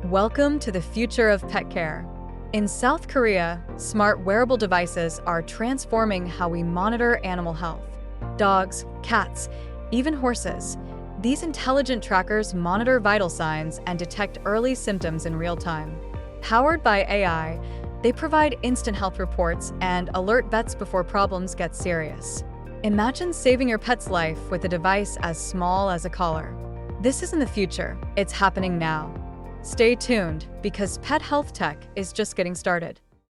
Welcome to the future of pet care. In South Korea, smart wearable devices are transforming how we monitor animal health. Dogs, cats, even horses. These intelligent trackers monitor vital signs and detect early symptoms in real time. Powered by AI, they provide instant health reports and alert vets before problems get serious. Imagine saving your pet's life with a device as small as a collar. This isn't the future, it's happening now. Stay tuned, because pet health tech is just getting started.